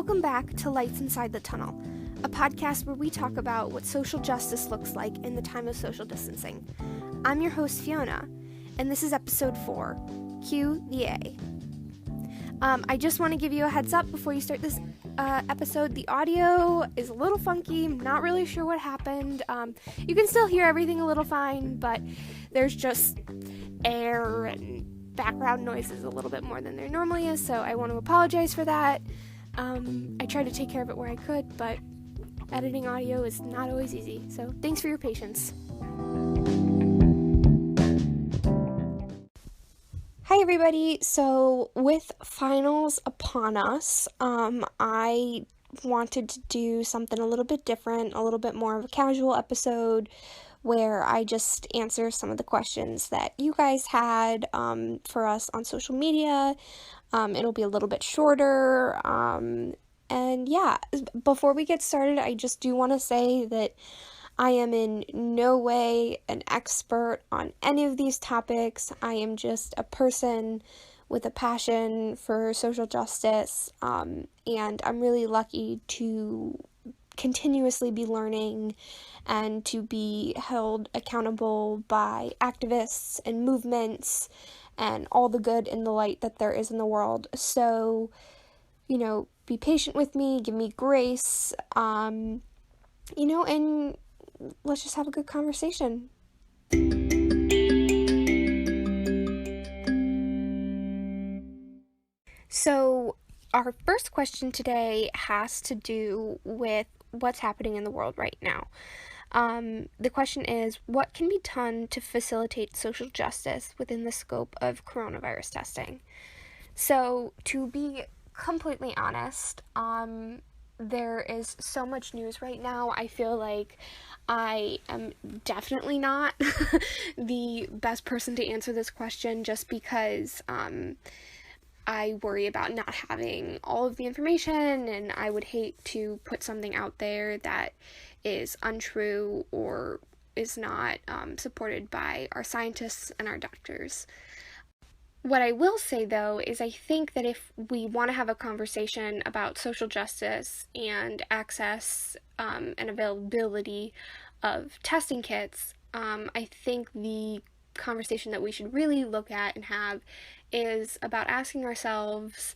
Welcome back to Lights Inside the Tunnel, a podcast where we talk about what social justice looks like in the time of social distancing. I'm your host, Fiona, and this is episode 4, Cue the A. I just want to give you a heads up before you start this episode. The audio is a little funky. I'm not really sure what happened. You can still hear everything a little fine, but there's just air and background noises a little bit more than there normally is, so I want to apologize for that. I tried to take care of it where I could, but editing audio is not always easy, so thanks for your patience. Hi everybody, so with finals upon us, I wanted to do something a little bit different, a little bit more of a casual episode where I just answer some of the questions that you guys had for us on social media. It'll be a little bit shorter, and yeah, before we get started, I just do want to say that I am in no way an expert on any of these topics. I am just a person with a passion for social justice, and I'm really lucky to continuously be learning and to be held accountable by activists and movements and all the good and the light that there is in the world. So, be patient with me, give me grace, and let's just have a good conversation. So, our first question today has to do with what's happening in the world right now. The question is, what can be done to facilitate social justice within the scope of coronavirus testing? So, to be completely honest, there is so much news right now. I feel like I am definitely not the best person to answer this question, just because I worry about not having all of the information, and I would hate to put something out there that is untrue or is not supported by our scientists and our doctors. What I will say, though, is I think that if we want to have a conversation about social justice and access and availability of testing kits, I think the conversation that we should really look at and have is about asking ourselves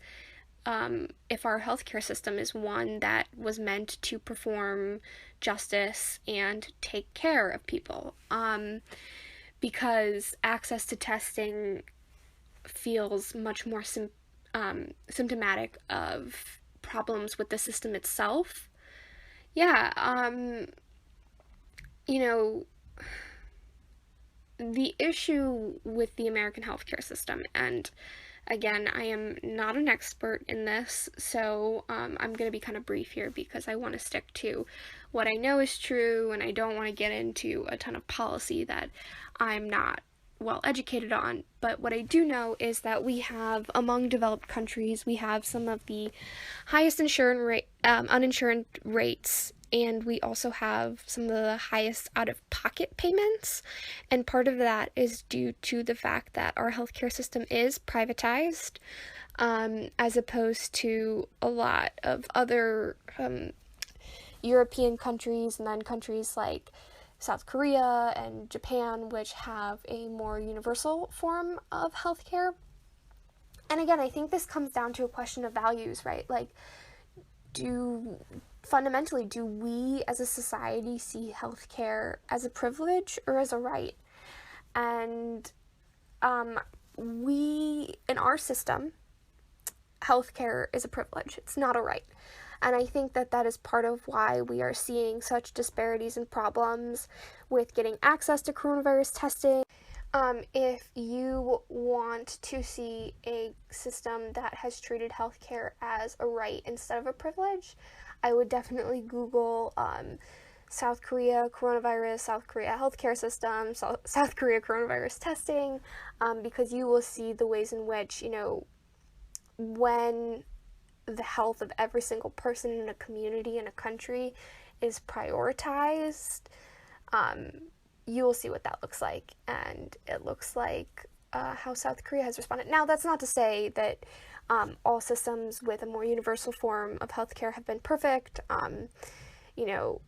if our healthcare system is one that was meant to perform justice and take care of people, because access to testing feels much more symptomatic of problems with the system itself. The issue with the American healthcare system, and again, I am not an expert in this, so I'm going to be kind of brief here because I want to stick to what I know is true, and I don't want to get into a ton of policy that I'm not well educated on. But what I do know is that we have, among developed countries, we have some of the highest uninsured rates, and we also have some of the highest out-of-pocket payments, and part of that is due to the fact that our healthcare system is privatized, as opposed to a lot of other European countries, and then countries like South Korea and Japan, which have a more universal form of healthcare. And again, I think this comes down to a question of values, right? Like, fundamentally, do we as a society see healthcare as a privilege or as a right? And in our system, healthcare is a privilege. It's not a right. And I think that is part of why we are seeing such disparities and problems with getting access to coronavirus testing. If you want to see a system that has treated healthcare as a right instead of a privilege, I would definitely Google South Korea coronavirus, South Korea healthcare system, South Korea coronavirus testing, because you will see the ways in which, when the health of every single person in a community, in a country, is prioritized, you will see what that looks like. And it looks like how South Korea has responded. Now, that's not to say that all systems with a more universal form of healthcare have been perfect. You know,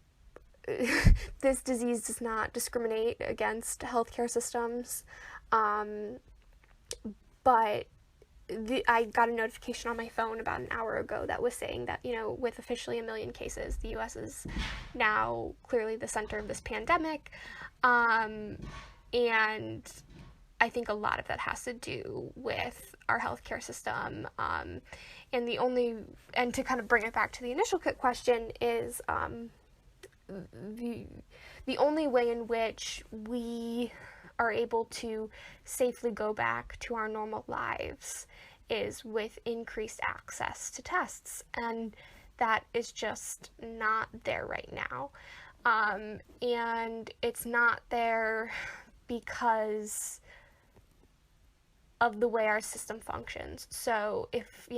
this disease does not discriminate against healthcare systems. Um, but I got a notification on my phone about an hour ago that was saying that, with officially 1 million cases, the US is now clearly the center of this pandemic. And I think a lot of that has to do with our healthcare system. And to kind of bring it back to the initial question is the only way in which we are able to safely go back to our normal lives is with increased access to tests, and that is just not there right now. And it's not there because of the way our system functions. So if,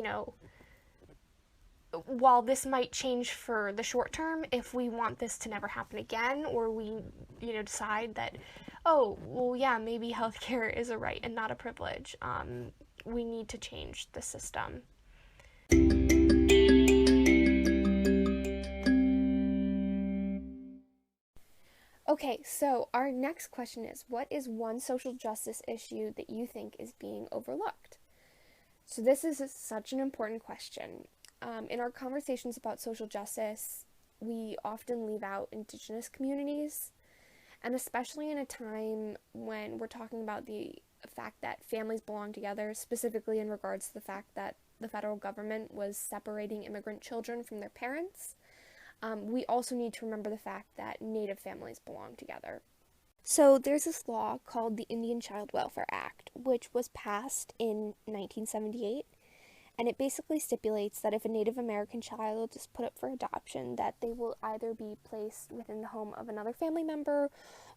while this might change for the short term, if we want this to never happen again, or we, decide that, oh, well, yeah, maybe healthcare is a right and not a privilege, we need to change the system. Okay, so our next question is, what is one social justice issue that you think is being overlooked? So this is such an important question. In our conversations about social justice, we often leave out Indigenous communities, and especially in a time when we're talking about the fact that families belong together, specifically in regards to the fact that the federal government was separating immigrant children from their parents. We also need to remember the fact that Native families belong together. So there's this law called the Indian Child Welfare Act, which was passed in 1978, and it basically stipulates that if a Native American child is put up for adoption, that they will either be placed within the home of another family member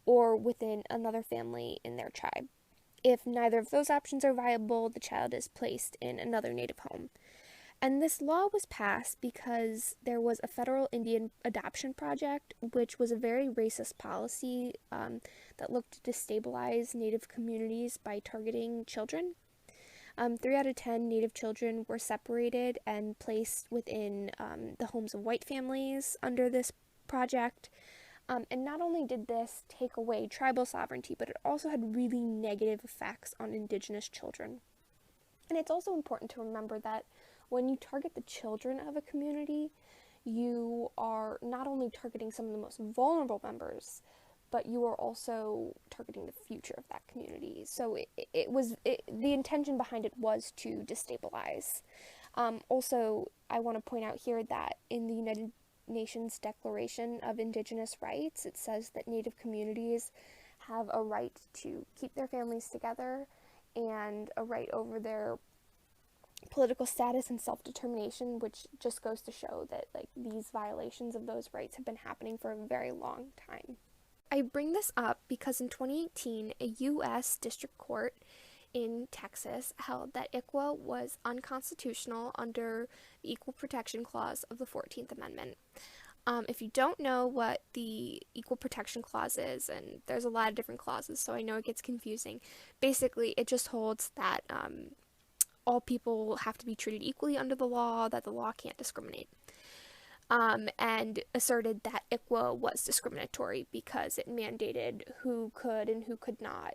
or within another family in their tribe. If neither of those options are viable, the child is placed in another Native home. And this law was passed because there was a federal Indian adoption project, which was a very racist policy that looked to destabilize Native communities by targeting children. 3 out of 10 Native children were separated and placed within the homes of white families under this project. And not only did this take away tribal sovereignty, but it also had really negative effects on Indigenous children. And it's also important to remember that when you target the children of a community, you are not only targeting some of the most vulnerable members, but you are also targeting the future of that community. So the intention behind it was to destabilize. Also, I want to point out here that in the United Nations Declaration of Indigenous Rights, it says that Native communities have a right to keep their families together and a right over their political status and self-determination, which just goes to show that these violations of those rights have been happening for a very long time. I bring this up because in 2018, a U.S. District Court in Texas held that ICWA was unconstitutional under the Equal Protection Clause of the 14th Amendment. If you don't know what the Equal Protection Clause is, and there's a lot of different clauses, so I know it gets confusing, basically it just holds that all people have to be treated equally under the law, that the law can't discriminate. And asserted that ICWA was discriminatory because it mandated who could and who could not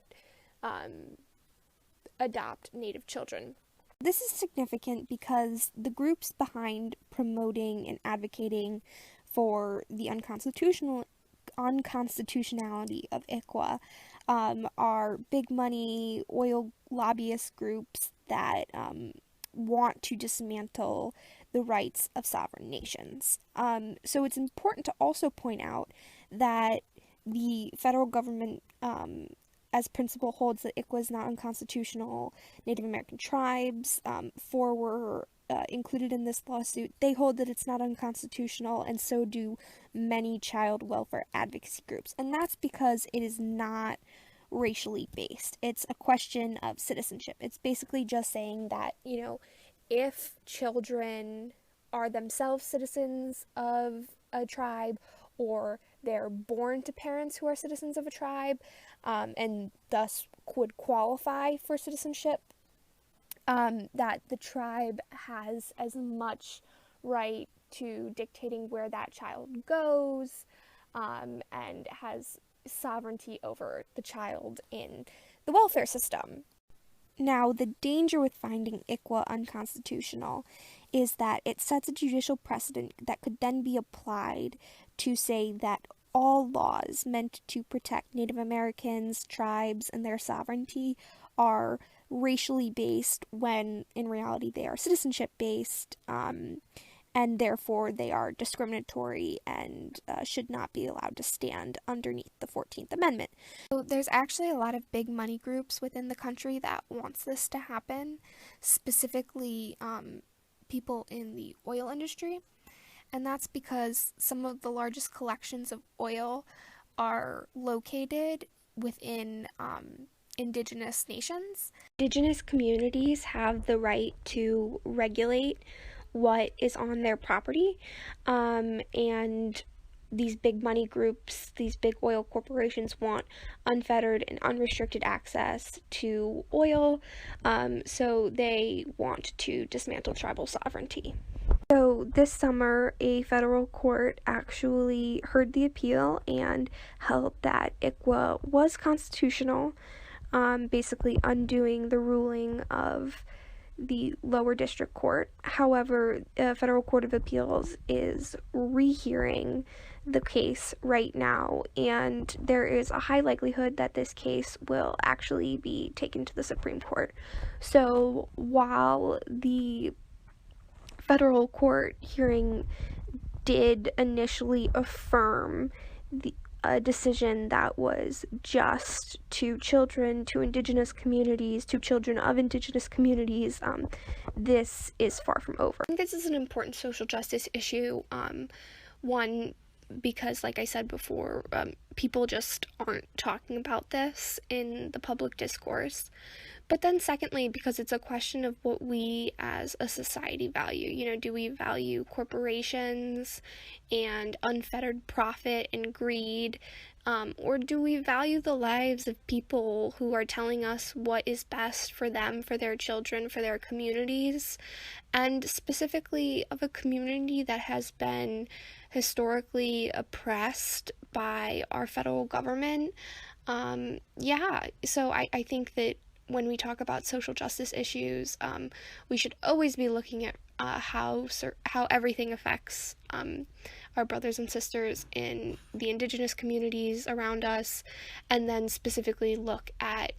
adopt Native children. This is significant because the groups behind promoting and advocating for the unconstitutionality of ICWA are big money oil lobbyist groups that want to dismantle the rights of sovereign nations. So it's important to also point out that the federal government, as principle, holds that ICWA is not unconstitutional. Native American tribes, 4 were included in this lawsuit. They hold that it's not unconstitutional, and so do many child welfare advocacy groups. And that's because it is not racially based. It's a question of citizenship. It's basically just saying that, if children are themselves citizens of a tribe, or they're born to parents who are citizens of a tribe, and thus would qualify for citizenship, that the tribe has as much right to dictating where that child goes, and has sovereignty over the child in the welfare system. Now, the danger with finding ICWA unconstitutional is that it sets a judicial precedent that could then be applied to say that all laws meant to protect Native Americans, tribes, and their sovereignty are racially based when in reality they are citizenship based, and therefore they are discriminatory and should not be allowed to stand underneath the 14th Amendment. So there's actually a lot of big money groups within the country that wants this to happen, specifically people in the oil industry, and that's because some of the largest collections of oil are located within indigenous nations. Indigenous communities have the right to regulate what is on their property, and these big money groups, these big oil corporations want unfettered and unrestricted access to oil, so they want to dismantle tribal sovereignty. So this summer, a federal court actually heard the appeal and held that ICWA was constitutional, basically undoing the ruling of the lower district court. However, the Federal Court of Appeals is rehearing the case right now, and there is a high likelihood that this case will actually be taken to the Supreme Court. So while the federal court hearing did initially affirm a decision that was just to children, to indigenous communities, to children of indigenous communities, this is far from over. I think this is an important social justice issue. One, because like I said before, people just aren't talking about this in the public discourse. But then secondly, because it's a question of what we as a society value. You know, do we value corporations and unfettered profit and greed? Or do we value the lives of people who are telling us what is best for them, for their children, for their communities, and specifically of a community that has been historically oppressed by our federal government? So I think that when we talk about social justice issues, we should always be looking at how everything affects our brothers and sisters in the indigenous communities around us, and then specifically look at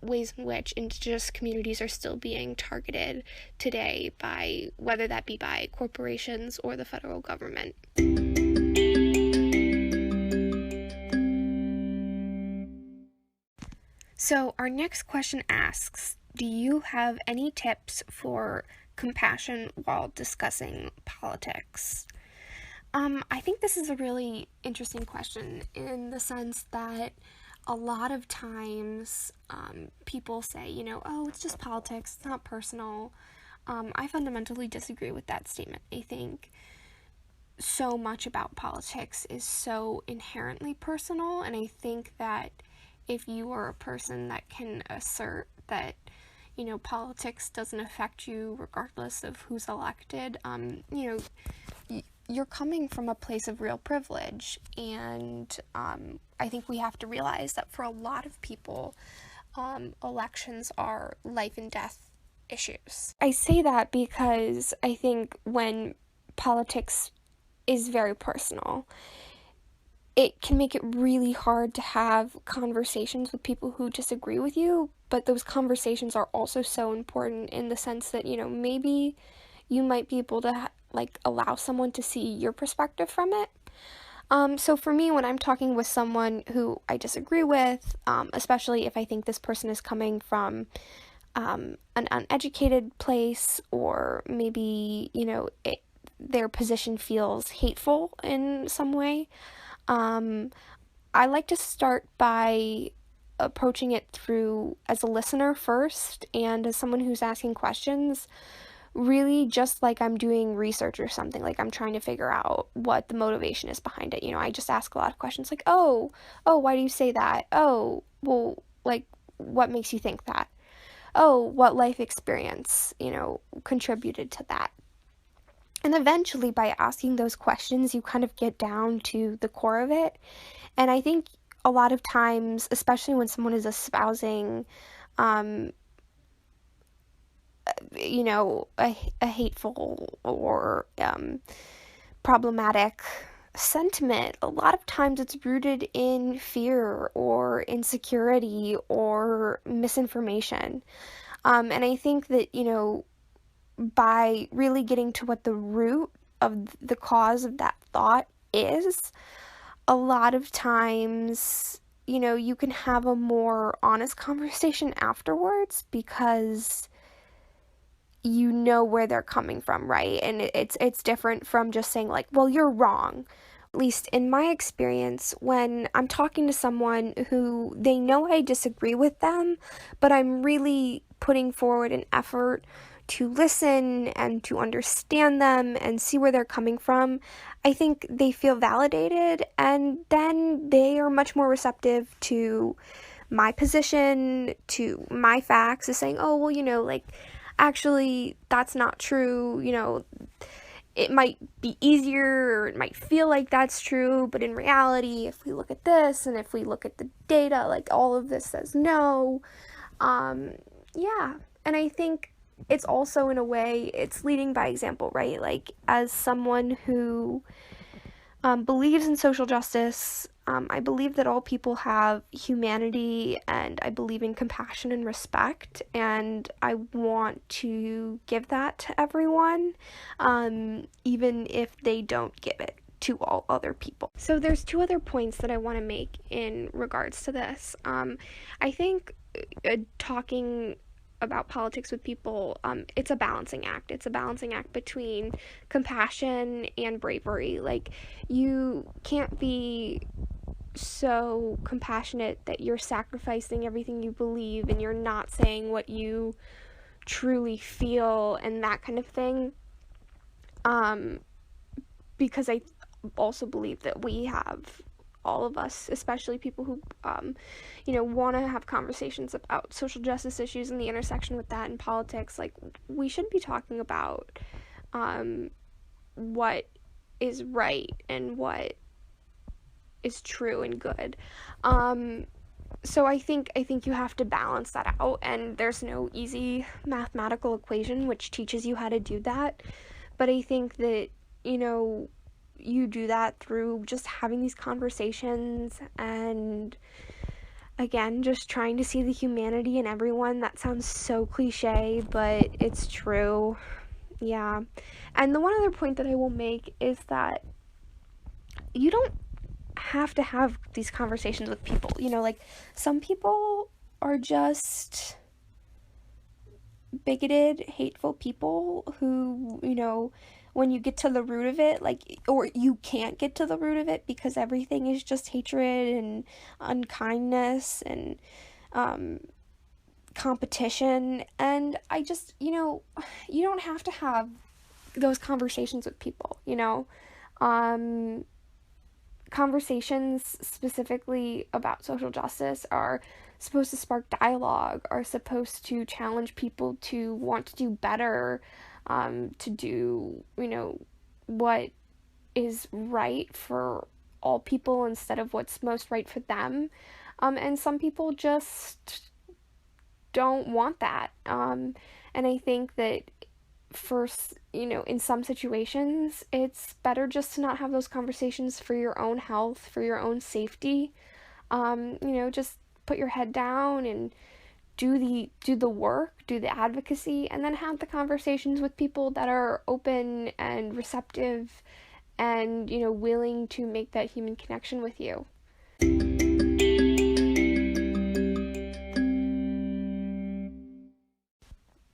ways in which indigenous communities are still being targeted today by, whether that be by corporations or the federal government. So our next question asks, do you have any tips for compassion while discussing politics? I think this is a really interesting question in the sense that a lot of times people say, oh, it's just politics, it's not personal. I fundamentally disagree with that statement. I think so much about politics is so inherently personal, and I think that if you are a person that can assert that, politics doesn't affect you regardless of who's elected, you're coming from a place of real privilege. And I think we have to realize that for a lot of people, elections are life and death issues. I say that because I think when politics is very personal, it can make it really hard to have conversations with people who disagree with you, but those conversations are also so important in the sense that, maybe you might be able to allow someone to see your perspective from it. So for me, when I'm talking with someone who I disagree with, especially if I think this person is coming from an uneducated place, or maybe, their position feels hateful in some way, I like to start by approaching it through as a listener first, and as someone who's asking questions, really just like I'm doing research or something, like I'm trying to figure out what the motivation is behind it. I just ask a lot of questions like, oh, why do you say that? Oh, well, what makes you think that? Oh, what life experience, contributed to that? And eventually, by asking those questions, you kind of get down to the core of it. And I think a lot of times, especially when someone is espousing, um, a hateful or problematic sentiment, a lot of times it's rooted in fear or insecurity or misinformation. And I think that, by really getting to what the root of the cause of that thought is, a lot of times, you can have a more honest conversation afterwards because you know where they're coming from, right? And it's different from just saying like, well, you're wrong. At least in my experience, when I'm talking to someone who they know I disagree with them, but I'm really putting forward an effort to listen and to understand them and see where they're coming from, I think they feel validated, and then they are much more receptive to my position, to my facts, is saying, oh, well, actually, that's not true, it might be easier, or it might feel like that's true, but in reality, if we look at this and if we look at the data, like all of this says no. Yeah. And I think it's also, in a way, it's leading by example, right? Like, as someone who believes in social justice, I believe that all people have humanity, and I believe in compassion and respect, and I want to give that to everyone, even if they don't give it to all other people. So there's two other points that I want to make in regards to this. I think talking about politics with people, it's a balancing act. It's a balancing act between compassion and bravery. Like, you can't be so compassionate that you're sacrificing everything you believe and you're not saying what you truly feel and that kind of thing. Because I also believe that we have, all of us, especially people who, want to have conversations about social justice issues and the intersection with that in politics, like, we should be talking about what is right and what is true and good. So I think you have to balance that out, and there's no easy mathematical equation which teaches you how to do that. But I think that, you do that through just having these conversations and, again, just trying to see the humanity in everyone. That sounds so cliche, but it's true. Yeah. And the one other point that I will make is that you don't have to have these conversations with people. Like, some people are just bigoted, hateful people who, when you get to the root of it, like, or you can't get to the root of it because everything is just hatred and unkindness and competition. And I just, you don't have to have those conversations with people, conversations specifically about social justice are supposed to spark dialogue, are supposed to challenge people to want to do better, to do, what is right for all people instead of what's most right for them. And some people just don't want that. And I think that first, in some situations, it's better just to not have those conversations for your own health, for your own safety. Just put your head down and do the work, do the advocacy, and then have the conversations with people that are open and receptive and, willing to make that human connection with you.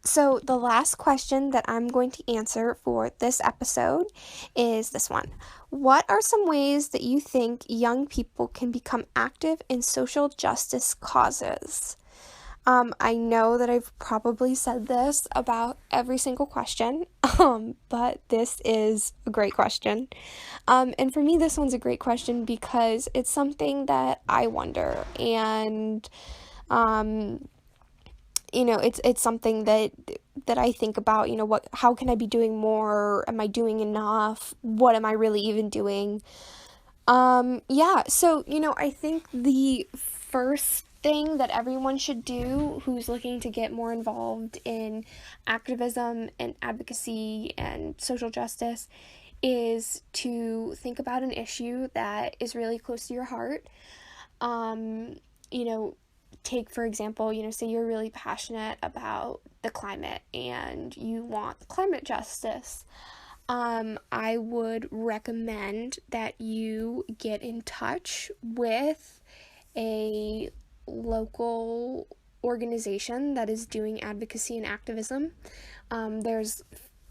So the last question that I'm going to answer for this episode is this one. What are some ways that you think young people can become active in social justice causes? I know that I've probably said this about every single question, but this is a great question. And for me, this one's a great question because it's something that I wonder, and Um, it's something that I think about, how can I be doing more? Am I doing enough? What am I really even doing? Yeah, so, I think the first thing that everyone should do who's looking to get more involved in activism and advocacy and social justice is to think about an issue that is really close to your heart. Um, you know, Take for example, say you're really passionate about the climate and you want climate justice. I would recommend that you get in touch with a local organization that is doing advocacy and activism. There's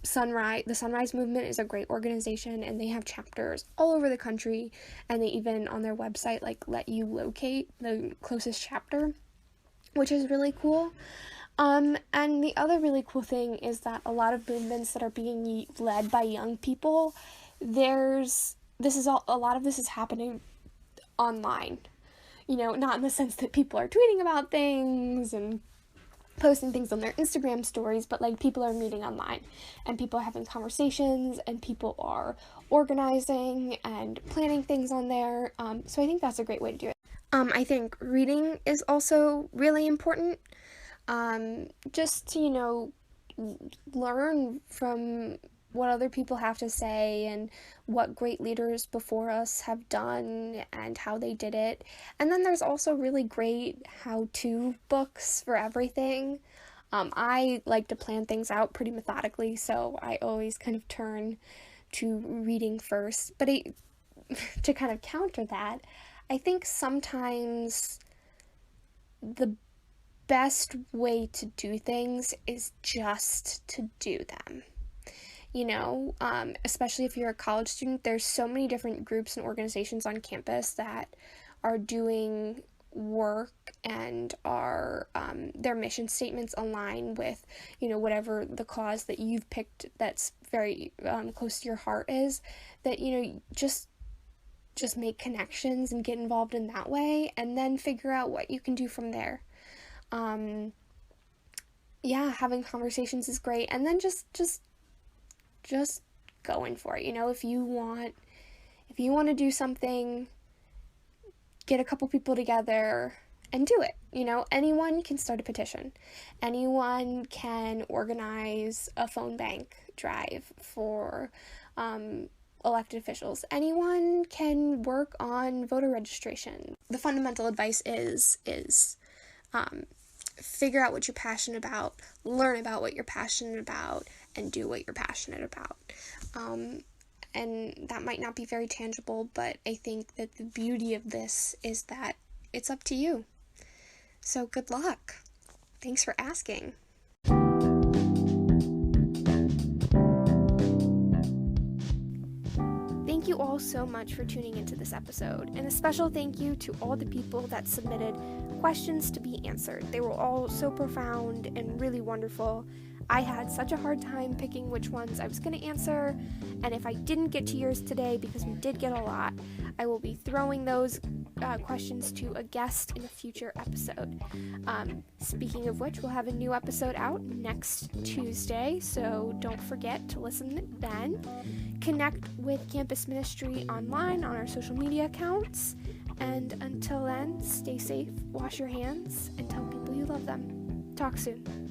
the Sunrise Movement is a great organization, and they have chapters all over the country, and they even on their website let you locate the closest chapter, which is really cool. And the other really cool thing is that a lot of movements that are being led by young people, a lot of this is happening online. Not in the sense that people are tweeting about things and posting things on their Instagram stories, but people are meeting online and people are having conversations and people are organizing and planning things on there. So I think that's a great way to do it. I think reading is also really important. Just to, learn from what other people have to say and what great leaders before us have done and how they did it. And then there's also really great how-to books for everything. I like to plan things out pretty methodically, so I always kind of turn to reading first. But to kind of counter that, I think sometimes the best way to do things is just to do them. Especially if you're a college student, there's so many different groups and organizations on campus that are doing work and are their mission statements align with whatever the cause that you've picked that's very close to your heart is, that just make connections and get involved in that way, and then figure out what you can do from there. Having conversations is great, and then just going for it. If you want to do something, get a couple people together and do it. Anyone can start a petition. Anyone can organize a phone bank drive for elected officials. Anyone can work on voter registration. The fundamental advice is figure out what you're passionate about, learn about what you're passionate about, and do what you're passionate about. And that might not be very tangible, but I think that the beauty of this is that it's up to you. So good luck. Thanks for asking. Thank you all so much for tuning into this episode, and a special thank you to all the people that submitted questions to be answered. They were all so profound and really wonderful. I had such a hard time picking which ones I was going to answer, and if I didn't get to yours today, because we did get a lot, I will be throwing those questions to a guest in a future episode. Speaking of which, we'll have a new episode out next Tuesday, so don't forget to listen then. Connect with Campus Ministry online on our social media accounts, and until then, stay safe, wash your hands, and tell people you love them. Talk soon.